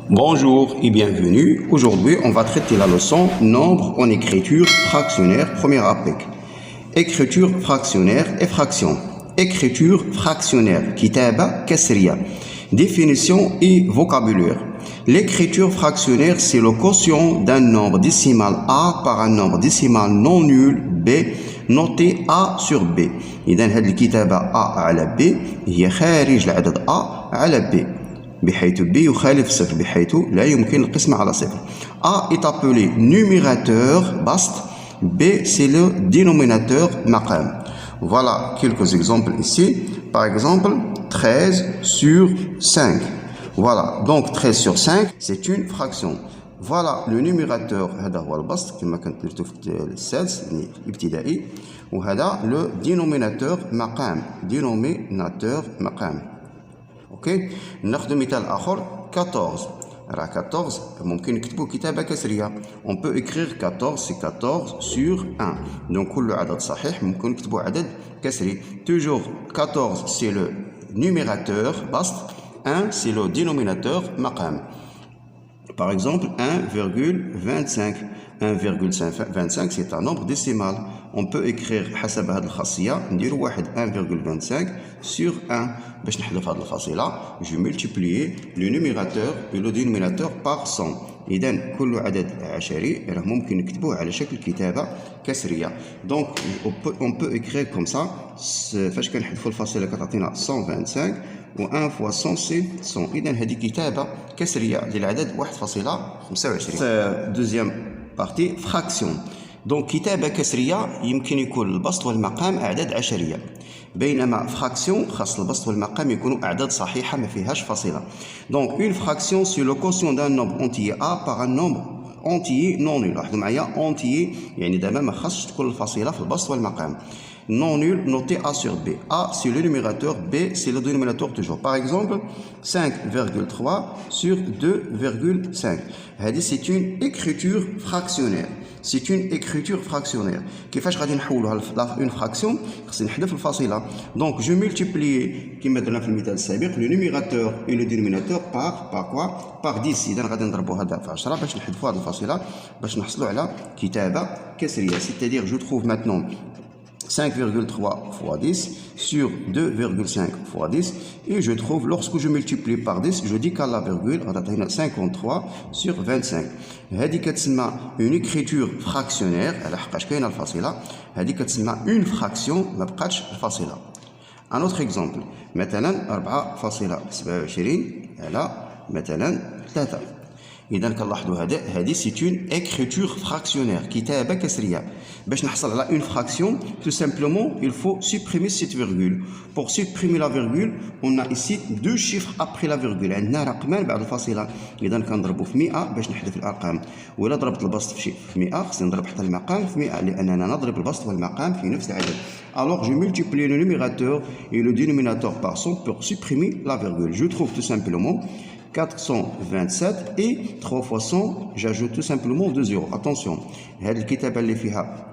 Bonjour et bienvenue. Aujourd'hui, on va traiter la leçon nombre en écriture fractionnaire, premier APEC. Écriture fractionnaire et fraction. Écriture fractionnaire, kitaba kasriya. Définition et vocabulaire. L'écriture fractionnaire, c'est le quotient d'un nombre décimal A par un nombre décimal non nul B noté A sur B. إذا هذه الكتابة A على B هي خارج العدد A على B. بحيث B يخالف صفر بحيث لا يمكن القسمة على صفر. A est appelé numérateur baste, B c'est le dénominateur maqam. Voilà quelques exemples ici. Par exemple 13 sur 5. Voilà, donc 13 sur 5 c'est une fraction. Voilà le numérateur هذا هو البسط كما كنت درتو في السادس يعني الابتدائي وهذا لو دينوميناتور مقام دينوميناتور مقام. اوكي ناخذ مثال اخر 14 راه 14 ممكن نكتبوا كتابه كسريه on peut écrire 14 c'est 14 sur 1 donc كل عدد صحيح ممكن نكتبوا عدد كسري toujours 14 c'est le numérateur baste 1 c'est le dénominateur مقام. Par exemple 1,25 1,25 c'est un nombre décimal. On peut écrire حسب هذه الخاصية نديرو واحد 1,25 sur 1 باش نحذف هذه الفاصلة je multiplie le numérateur et le dénominateur par 100. إذا كل عدد عشري راه ممكن نكتبوه على شكل كتابة كسرية. Donc on peut écrire comme ça فاش كنحذفوا الفاصلة كتعطينا 125 و 1 fois 100 c'est 100. إذا هذه كتابة كسرية للعدد 1.25. Deuxième partie fraction. Donc كتابة كسرية يمكن يكون البسط والمقام أعداد عشرية بينما فراكسيون خاص البسط والمقام يكونوا أعداد صحيحة ما فيهاش فاصلة. Donc une fraction c'est le quotient d'un nombre entier A par un nombre entier non nul. لاحظوا معايا entier يعني دابا ما خاصش تكون الفاصلة في البسط والمقام. Non nul noté A sur B. A c'est le numérateur, B c'est le dénominateur toujours. Par exemple 5,3 sur 2,5. C'est une écriture fractionnaire. C'est une écriture fractionnaire. كيفاش غادي نحولوها une fraction خصني نحذف الفاصلة. Donc je multiplie كما درنا في المثال السابق le numérateur et le dénominateur par quoi? Par 10. إذا غادي نضربوا هذا في 10 باش نحذفوا هذه الفاصلة باش نحصلوا على كتابة كسرية. C'est-à-dire je trouve maintenant 5,3 fois 10 sur 2,5 fois 10 et je trouve lorsque je multiplie par 10 je décale la virgule غتعطينا 53 sur 25. هذه كتسمى une écriture fractionnaire على حقاش كاينه الفاصله. هذه كتسمى une fraction ما بقاتش الفاصله. Un autre exemple مثلا 4.27 على مثلا 3. إذا كنلاحظوا هذه c'est une écriture fractionnaire كتابة كسرية. باش نحصل على une fraction tout simplement il faut supprimer cette virgule. Pour supprimer la virgule on a ici deux chiffres après la virgule عندنا رقمان بعد الفاصلة. إذا كنضربوا في 100 باش نحذف الأرقام ولا ضربت البسط في 100 خصني نضرب حتى المقام في 100 لأننا نضرب البسط والمقام في نفس العدد. Alors je multiplie le numérateur et le dénominateur par 100 pour supprimer la virgule. Je trouve tout simplement 427 et 3 fois 100 j'ajoute tout simplement 2 zéros. Attention هذه الكتابة اللي فيها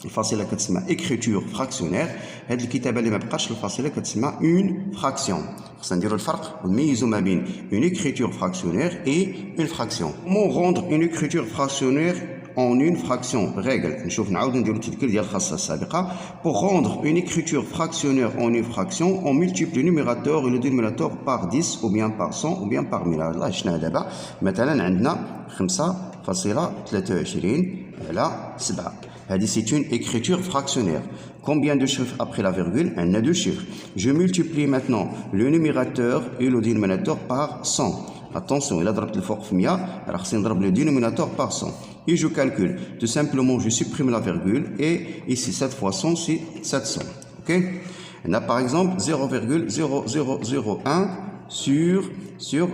الفاصلة كتسمى écriture fractionnaire. هذه الكتابة اللي ما بقاش الفاصلة كتسمى une fraction. خصنا نديرو الفرق ونميزو ما بين une écriture fractionnaire et une fraction. Comment rendre une écriture fractionnaire en une fraction? Règle نشوف نعاود نديرو التذكير ديال الخاصة السابقة. Pour rendre une écriture fractionnaire en une fraction on multiplie le numérateur et le dénominateur par 10 ou bien par 100 ou bien par 1000. الله شفنا دابا مثلا عندنا 5.23 على 7. هذه c'est une écriture fractionnaire. Combien de chiffres après la virgule? On a deux chiffres. Je multiplie maintenant le numérateur et le dénominateur par 100. Attention, il a ضربت الفوق في 100 راه خصني نضرب le dénominateur par 100 et je calcule. Tout simplement je supprime la virgule et ici 7 fois 100 c'est 700. OK? On a par exemple 0,0001 sur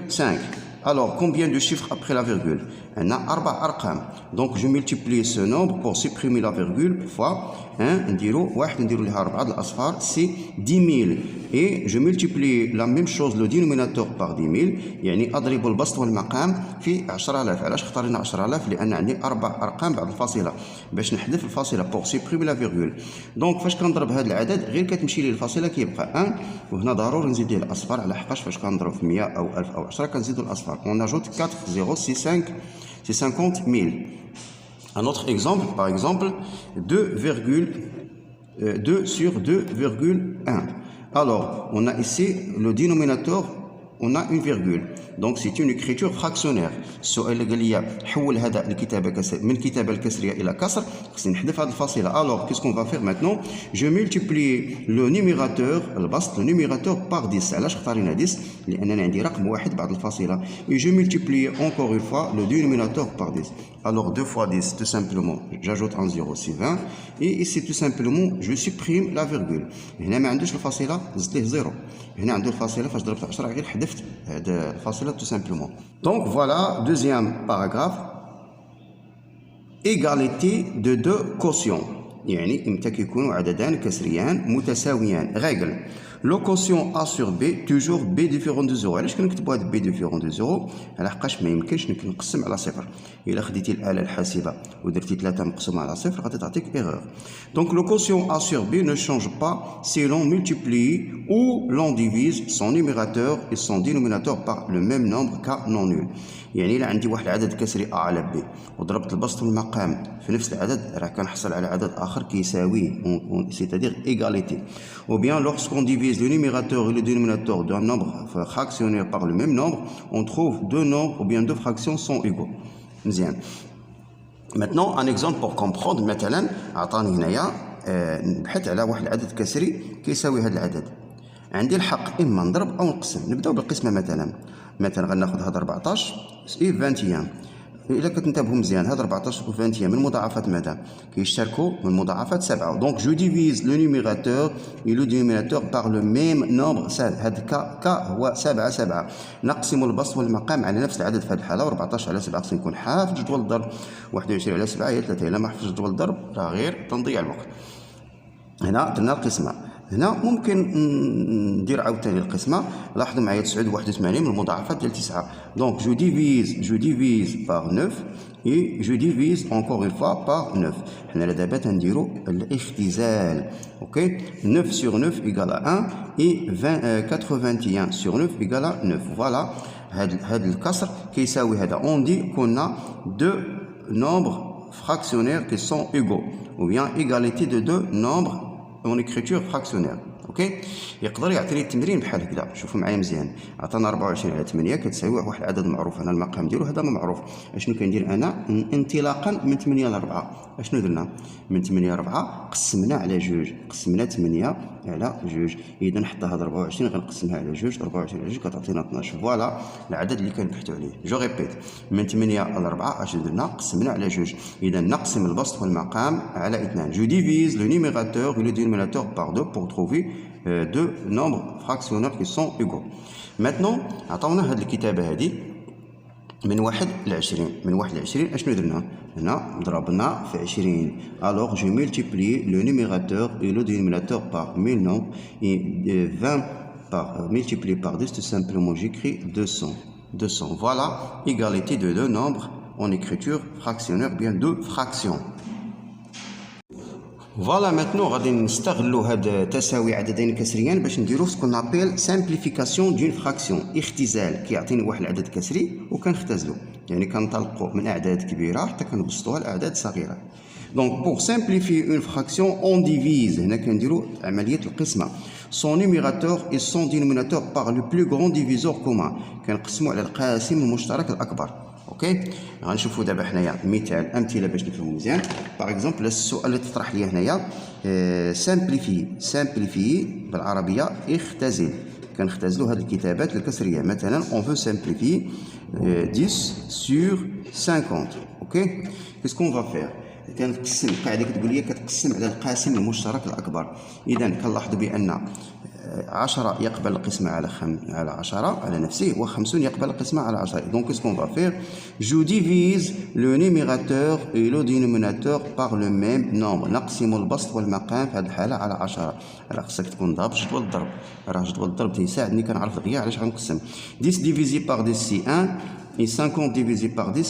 5. Alors combien de chiffres après la virgule? عندنا 4 أرقام. Donc je multiplie ce nombre pour supprimer la virgule fois نديرو واحد نديرو ليها 4 د الأصفار سي 10000 et je multiplie la même chose le dénominateur par 10000 يعني أضرب البسط والمقام في 10000. علاش اختارينا 10000؟ لأن عندي 4 أرقام بعد الفاصلة باش نحذف الفاصلة pour supprimer la virgule. Donc فاش كنضرب هذا العدد غير كتمشي لي الفاصلة كيبقى 1 وهنا ضروري نزيد ليه الأصفار على حقاش فاش كنضرب في 100 أو 1000 أو 10 كنزيدو الأصفار. On ajoute 4 0 6 5 c'est 50 000. Un autre exemple, par exemple, 2 sur 2,1. Alors, on a ici le dénominateur, on a une virgule. Donc, c'est une écriture fractionnaire. السؤال اللي قال لي حول هذا الكتابة من الكتابة الكسرية إلى كسر خصني نحذف هذه الفاصلة. Alors, qu'est-ce qu'on va faire maintenant? Je multiplie le numérateur, البسط, le numérateur par 10. علاش اختارينا 10؟ لأننا عندي رقم واحد بعد الفاصلة. Et je multiplie encore une fois le dénominateur par 10. Alors 2 fois 10, tout simplement, j'ajoute un 0, c'est 20. Et ici, tout simplement, je supprime la virgule. هنا ما عندوش الفاصلة زدت ليه 0. هنا عنده الفاصلة فاش ضربت 10 غير حذفت هذه الفاصلة tout simplement. Donc voilà, deuxième paragraphe. Égalité de deux quotients. يعني إمتى كيكونوا عددان كسريان متساويان. Règle. Le quotient A sur B toujours B différent de 0. علاش كنكتبوا هذا B différent de 0؟ على حقاش ما يمكنش نقسم على صفر. إلا خديتي الآلة الحاسبة ودرتي 3 مقسومة على صفر غادي تعطيك erreur. Donc le quotient A sur B ne change pas si l'on multiplie ou l'on divise son numérateur et son dénominateur par le même nombre K non nul. يعني إلا عندي واحد العدد كسري A على B وضربت البسط والمقام في نفس العدد راه كنحصل على عدد آخر كيساويه c'est-à-dire égalité. Ou bien lorsqu'on divise le numérateur et le dénominateur d'un nombre fractionnaire par le même nombre, on trouve deux nombres ou bien deux fractions sont égaux. مزيان. Maintenant un exemple pour comprendre. مثلا عطاني هنايا نبحث على واحد العدد كسري كيساوي هذا العدد. عندي الحق اما نضرب او نقسم. نبداو بالقسمه. مثلا غناخذ هذا 14 اي 21. إلا كتنتبهوا مزيان هاد 14 و 21 من مضاعفات ماذا؟ كيشتركوا من مضاعفات 7. دونك جو ديفيز لو نيميراتور اي لو دينوميناتور باغ لو ميم نومبر. هاد ك هو 7. نقسم البسط والمقام على نفس العدد في هذه الحاله. 14 على 7 خصني نكون حافظ جدول الضرب. 21 على 7 هي 3. إلا ما حفظتش جدول الضرب راه غير تنضيع الوقت. هنا درنا القسمه. هنا ممكن ندير عاوتاني القسمه. لاحظوا معايا 9 و 81 من المضاعفات ديال 9. دونك جو ديفيز باغ 9 et je divise encore une fois par 9. حنا دابا تنديروا الاختزال. اوكي 9 sur 9 égale à 1 et 81 sur 9 égale à 9. فوالا هاد الكسر كيساوي هذا. on dit qu'on a deux nombres fractionnaires qui sont égaux ou bien égalité de deux nombres en écriture fractionnaire. اوكي يقدر يعطيني التمرين بحال هكذا. شوفوا معايا مزيان. عطانا 24 على 8 كتساوي واحد العدد معروف. انا المقام ديالو هذا ما معروف. اشنو كندير انا انطلاقا من 8 ل 4؟ اشنو درنا من 8 ل 4 قسمنا على جوج. قسمنا 8 على جوج. اذا نحط هاد 24 غنقسمها على جوج. 24 على جوج كتعطينا 12. فوالا العدد اللي كنبحثوا عليه. جو ريبيت من 8 ل 4 اش درنا قسمنا على جوج. اذا نقسم البسط والمقام على 2. جو ديفيز لو نيميراتور و لو dénominateur par 2 pour trouver deux nombres fractionnaires qui sont égaux. Maintenant عطاونا هاد الكتابة هادي من 1 ل 20. من 1 ل 20 اشنو درنا؟ هنا ضربنا في 20. Alors je multiplie le numérateur et le dénominateur par 1000 nombres et 20 par multiplié par 10 tout simplement j'écris 200. Voilà égalité de deux nombres en écriture fractionnaire bien deux fractions. فوالا ماتنو غادي نستغلوا هاد تساوي عددين كسريان باش نديرو سكون نابيل سامبليفيكاسيون دون فراكسيون. اختزال كيعطيني واحد العدد كسري وكنختزلو يعني كنطلقوا من اعداد كبيره حتى كنبسطوها لاعداد صغيره. دونك بور سامبليفي اون فراكسيون اون ديفيز. هنا كنديرو عمليه القسمه. son numérateur et son dénominateur par le plus grand diviseur commun. كنقسموا على القاسم المشترك الاكبر. اوكي غنشوفوا دابا حنايا مثال امثله باش نفهموا مزيان. باغ اكزومبل السؤال اللي تطرح لي هنايا سامبليفي بالعربيه اختزل. كنختزلوا هذه الكتابات الكسريه. مثلا on veut simplifier 10 sur 50. اوكي qu'est-ce qu'on va faire؟ كنقسم. القاعده كتقول لي كتقسم على القاسم المشترك الاكبر. اذا كنلاحظوا بان 10 يقبل القسمة على 10 على نفسه و50 يقبل القسمة على 10. Donc qu'est-ce qu'on va faire? Je divise le numérateur et le dénominateur par le même nombre. نقسم البسط والمقام في هذه الحالة على 10. راه خصك تكون ضارب جدول الضرب، راه جدول الضرب تيساعدني كنعرف دغيا علاش غنقسم. 10 divisé par 10 c'est 1 et 50 divisé par 10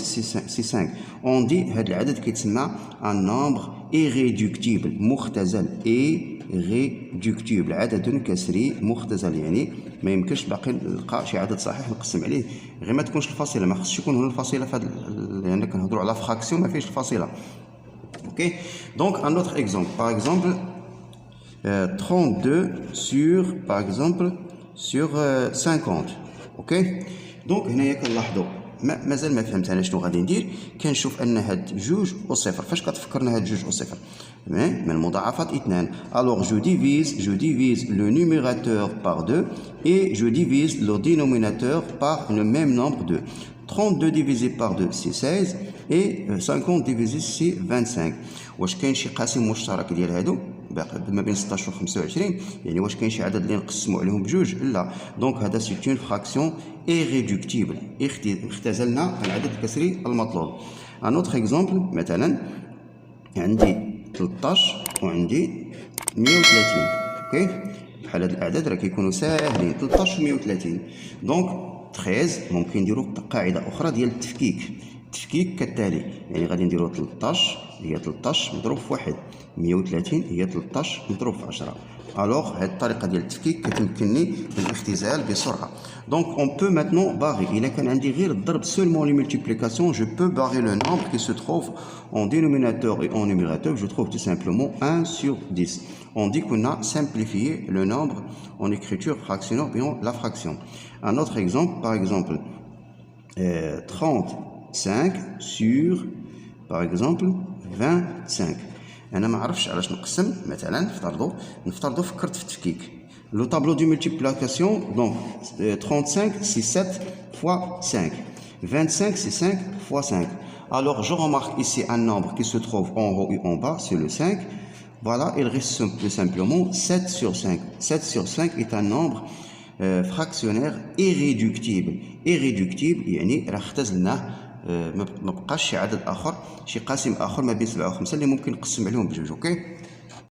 c'est 5. On dit هذا العدد كيتسمى un nombre irréductible مختزل irréductible عدد كسري مختزل، يعني ما يمكنش باقي نلقى شي عدد صحيح نقسم عليه، غير ما تكونش الفاصله، ما خصش يكون هنا الفاصله في هذا، لان كنهضروا على فراكسيون ما فيهش الفاصله. اوكي دونك ان اوتر اكزومبل باغ اكزومبل 32 sur par exemple sur 50. اوكي دونك هنايا كنلاحظوا مازال ما فهمت انا شنو غادي ندير. كنشوف ان هاد جوج وصفر، فاش كتفكرنا هاد جوج وصفر من المضاعفات اثنان. alors je divise le numérateur par 2 et je divise le dénominateur par le même nombre 2. 32 divisé par 2 c'est 16 et 50 divisé c'est 25. واش كاين شي قاسم مشترك ديال هادو ما بين 16 و 25؟ يعني واش كاين شي عدد اللي نقسموا عليهم بجوج؟ لا. دونك هذا سي اون فراكسيون ايريدكتيبل، اختزلنا العدد الكسري المطلوب. ان اوتر اكزومبل مثلا عندي 13 وعندي 130. اوكي بحال هاد الاعداد راه كيكونوا ساهلين، 13 و 130. دونك 13 ممكن نديروا قاعده اخرى ديال التفكيك كالتالي، يعني غادي نديروا 13 هي 13 مضروب في 1، 130 هي 13 مضروب في 10. الوغ هاد الطريقه ديال التفكيك كتمكنني من الاختزال بسرعه. دونك اون بو ماتنون باغي، الا كان عندي غير الضرب سولمون لي مولتيبليكاسيون جو بو باغي لو نومبر كي سو تروف اون dénominateur et en numérateur. Je trouve tout simplement 1 sur 10. On dit qu'on a simplifié le nombre en écriture fractionnaire bien la fraction. Un autre exemple, par exemple 35 sur par exemple 25. انا ما عرفتش علاش نقسم. مثلا نفترضوا فكرت في التفكيك. لو طابلو دو مولتيبليكاسيون دونك 35 c'est 7 fois 5, 25 c'est 5 fois 5. Alors je remarque ici un nombre qui se trouve en haut et en bas, c'est le 5. Voilà, il reste tout simplement 7 sur 5. 7 sur 5 est un nombre fractionnaire irréductible. irréductible يعني راه اختزلناه، ما بقاش شي عدد اخر، شي قاسم اخر ما بين 7 و 5 اللي ممكن نقسم عليهم بجوج. اوكي